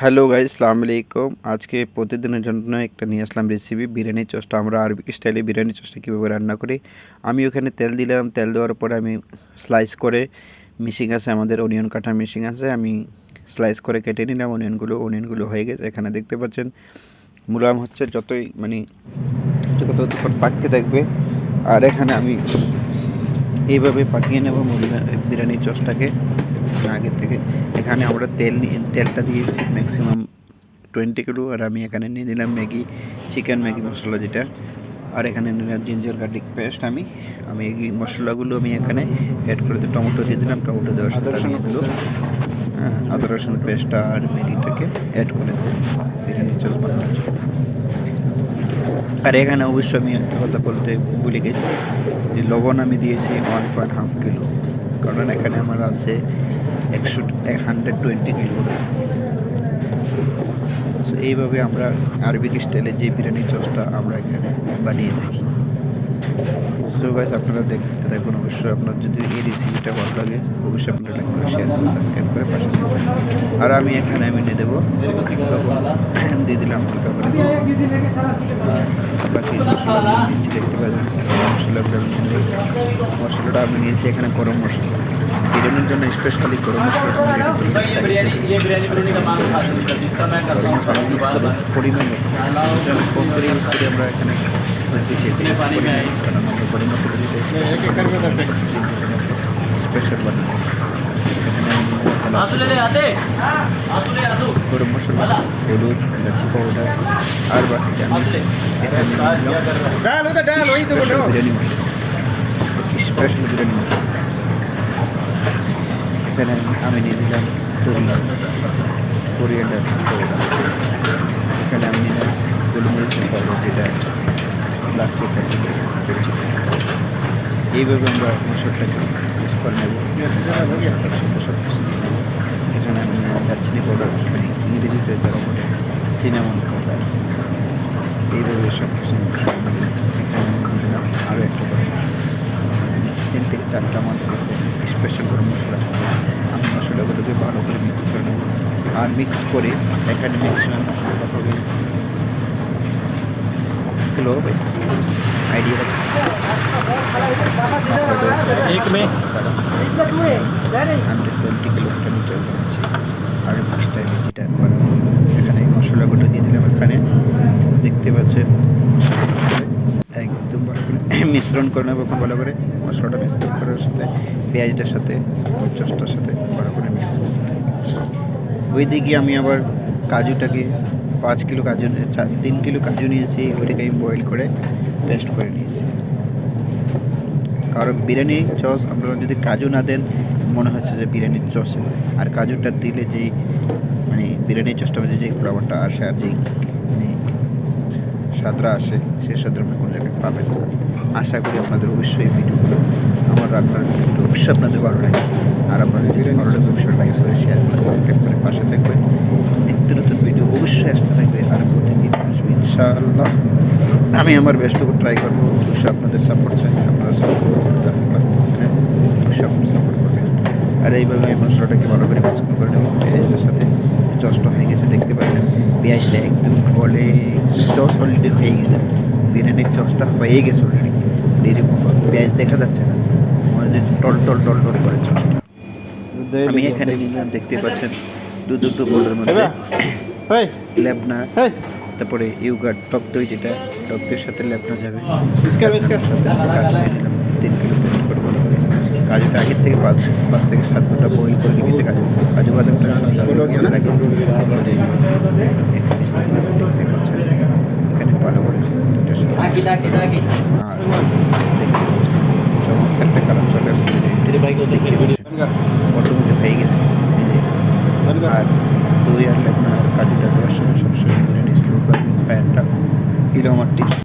Hello guys, আসসালামু আলাইকুম। আজকে প্রতিদিনের জন্য একটা নিয়ে আসলাম রেসিপি বিরিয়ানি চোস্টা। আমরা আরবিক স্টাইলে বিরিয়ানি চোস্টা কীভাবে রান্না করি। আমি ওখানে তেল দিলাম, তেল দেওয়ার পরে আমি স্লাইস করে মেশিন আছে, আমাদের অনিয়ন কাটার মেশিন আছে, আমি স্লাইস করে কেটে নিলাম অনিয়নগুলো হয়ে গেছে। এখানে দেখতে পাচ্ছেন মুলাম হচ্ছে যতই যতক্ষণ পাকতে থাকবে। আর এখানে আমি এইভাবে পাকিয়ে নেব বিরিয়ানি চোস্টাকে আগে থেকে। এখানে আমরা তেলটা দিয়েছি ম্যাক্সিমাম 20 কিলো। আর আমি এখানে নিয়ে নিলাম চিকেন ম্যাগি মশলা যেটা। আর এখানে নিলাম জিঞ্জার গার্লিক পেস্ট। আমি এই মশলাগুলো আমি এখানে অ্যাড করে দিই। টমেটো দিয়ে দিলাম, টমেটো দেওয়ার সাথে আমি এগুলো আদা রসুন পেস্টটা আর ম্যাগিটাকে অ্যাড করে দিই বিরিয়ানি চস বানানোর জন্য। আর এখানে অবশ্যই আমি একটা কথা বলতে ভুলে গেছি যে লবণ আমি দিয়েছি 1.5 কিলো, কারণ এখানে আমার আছে 120 কিলো। সো এইভাবে আমরা আরবিক স্টাইলে যে বিরিয়ানি চসটা আমরা এখানে বানিয়ে থাকি। সো গাইস, আপনারা দেখতে থাকুন। অবশ্যই আপনার যদি এই রেসিপিটা ভালো লাগে অবশ্যই আপনারা লাইক করে শেয়ার করে সাবস্ক্রাইব করে পাশে থাকবেন। আর আমি এখানে নিয়ে দেবো দিয়ে দিলাম হালকা করে। আর বাকি মশলাগুলো নিচ্ছি, দেখতে পাচ্ছেন মশলাটা আমি নিয়েছি এখানে গরম মশলা। বিরিয়ানির জন্য স্পেশালি গরম মশলাটা পরিমাণে কম করে ইউজ করি আমরা এখানে। গরম মশলা দিতে স্পেশাল বানাই। গরম মশলা, হলুদ, এলাচি পাউডার আর বাকি বিরিয়ানি মশলা, স্পেশাল বিরিয়ানি মশলা। এখানে আমি নিয়ে নিলাম কোরিয়ান্ডার পাউডার। এখানে আমি নিলাম গোলমরিচের পাউডার, যেটা ব্ল্যাক পেপার। এইভাবে আমরা মশলাটাকে মিক্স করে নেব। সব কিছু দিয়ে নেব। এখানে আমি দারচিনি পাউডার, মানে ইংরেজিতে যারা বলে সিনামন পাউডার। এইভাবে সব কিছু এখানে দিলাম আরও একটা গরম মশলা। 3 থেকে 4টা আমার কাছে স্পেশাল গরম মশলা। আমি মশলাগুলোকে ভালো করে মিক্স করে নেব। আর মিক্স করে এখানে ম্যাক্সিমাম হবে কিলো হবে आइडिया 120 কিলোমিটার যাচ্ছে। আর স্টাইলে যেটা এখানে মশলাগুলো দিয়ে দিলাম। এখানে দেখতে পাচ্ছেন একদম ভালো করে মিশ্রণ করে নেবো। ভালো করে মশলাটা মিশ্রণ করার সাথে পেঁয়াজটার সাথে চসটার সাথে ভালো করে মিশ্রণ করতে। ওইদিকে আমি আবার কাজুটাকে 5 কিলো কাজু 3 কিলো কাজু নিয়েছি। ওইটাকে আমি বয়েল করে পেস্ট করে নিয়েছি। কারণ বিরিয়ানি চস আপনারা যদি কাজু না দেন মনে হচ্ছে যে বিরিয়ানির চস। আর কাজুটা দিলে যেই মানে বিরিয়ানির চসটার মধ্যে যে ফ্লেভারটা আসে আর যেই মানে স্বাদটা আসে, সেই স্বাদটা আপনি কোনো জায়গায় পাবেন। আশা করি আপনাদের অবশ্যই ভিডিওগুলো আমার রান্নার ভিডিও অবশ্যই আপনাদের ভালো লাগে। আর আপনাদের যদি ভালো লাগে অবশ্যই লাইক করে শেয়ার করে সাবস্ক্রাইব করে পাশে থাকবেন। নিত্য নতুন ভিডিও অবশ্যই আসতে থাকবে আর প্রতিদিন আসবে ইনশাআল্লাহ। আমি আমার বেস্টটুকু ট্রাই করবো। অবশ্যই আপনাদের সাপোর্ট চাই, আপনারা সাপোর্ট করতে অবশ্যই আপনারা সাপোর্ট করবেন। আর এইভাবে আমি মশলাটাকে ভালো করে মিক্স করে নেব। পেঁয়াজের সাথে চসটা হয়ে গেছে, দেখতে পাচ্ছেন পেঁয়াজটা একদম বলে চস অলরেডি হয়ে গেছে। বিরিয়ানির চসটা হয়ে গেছে অলরেডি। পেঁয়াজ দেখা যাচ্ছে না, মানে টল টল টল টল করে চসটা। আমি এখানে দেখতে পাচ্ছেন দুটো বোলের মধ্যে লেবনা, তারপরে ইউগার্ট টক দই, যেটা টক দইয়ের সাথে লেবনা যাবে। 3 কিলো পেস্ট করে ভালো করে। কাজুটা আগের থেকে 5 থেকে 7 ঘন্টা বয়েল করে রেখেছে। কাজু বাদামটা দেখতে পাচ্ছেন এখানে ভালো করে চমৎকার একটা কালার চলে আসছে। অটোমেটিক হয়ে গেছে। আর দই আর লেবনা আর কাজুটা দেওয়ার সময় সবসময় স্লো করবেন। ফ্যানটা এলো আমার টিপস।